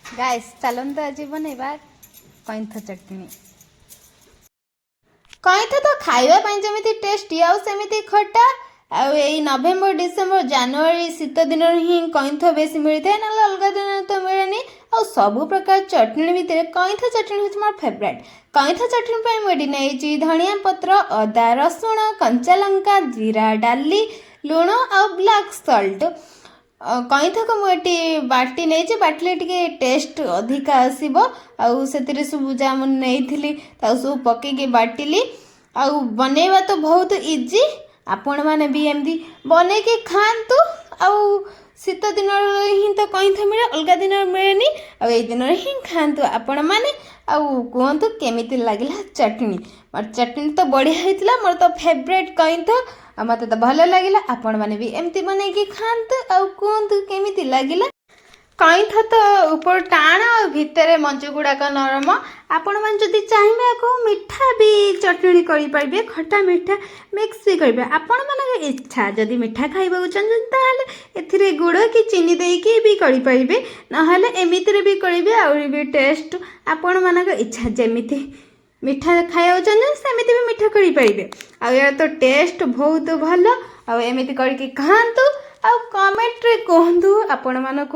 Guys चलते आज बनैबा कइंथ चटनी। कइंथ तो खाइबा जमी टेस्टी आमती खटा आई नवेम्बर डिसेम्बर जनवरी शीत दिन ही कइंथ बेसी मिलता है ना अलग दिन तो मिलेनी। आ सबु प्रकार चटनी भितर कइंथ चटनी हूँ मोर फेवरेट। कइंथ चटनी मुझे नहीं धनिया पत्र अदा रसुण कंचा लंका जीरा डाली लुण आ ब्लैक सल्ट कइंथ को मुझे बाटी नहीं बाटिले टे टेस्ट अधिका आसब आते सब जहाँ नहीं सब पकईकि बाटिली आ बनैबा तो बहुत इजी। आपण मैंने भी एमती बन के खातु शीत दिन ही तो कइंथ मिले अलग दिन मिलेनी आई दिन ही खातु आपण मैंने कहतु केमी लगे चटनी। मोर चटनी तो बढ़िया होता मोर तो फेवरेट कइंथ मत तो भल लगे। आपण मैंने भी एमती बन के खातु कहतु केमी लगे। कइंथ तो ऊपर टाण और भितर मंच गुड़ाक नरम। आपण मैंने जदि चाहिए को मिठा भी चटनी करें खट्टा मिठा मिक्स भी करेंगे आपण मान इच्छा। जदि मिठा खाइबा चाहते ए गुड़ कि चीनी देकी भी करेंगे ना एमती भी करेंगे आउरी भी टेस्ट आपण मान इच्छा। जमीती मिठा खाया सेमती भी मिठा करेंगे आ तो टेस्ट बहुत भल आमती करके खातु आ कमेंट रे कहतु आपण मानक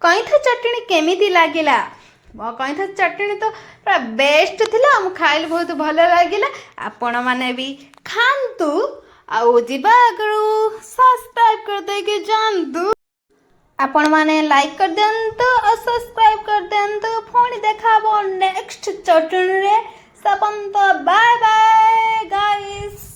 कइंथ चटनी केमिति लागिला। कइंथ चटनी तो पूरा बेस्ट थिला खाइल बहुत भल लागिला। आपण माने भी खातु आउ जीवा आगु सब्सक्राइब कर दे के जानतु। आपण माने लाइक कर देंतु और सब्सक्राइब कर देंतु। पुणी देखाबो नेक्स्ट चटनी रे। सबंत बाय बाय गाइस।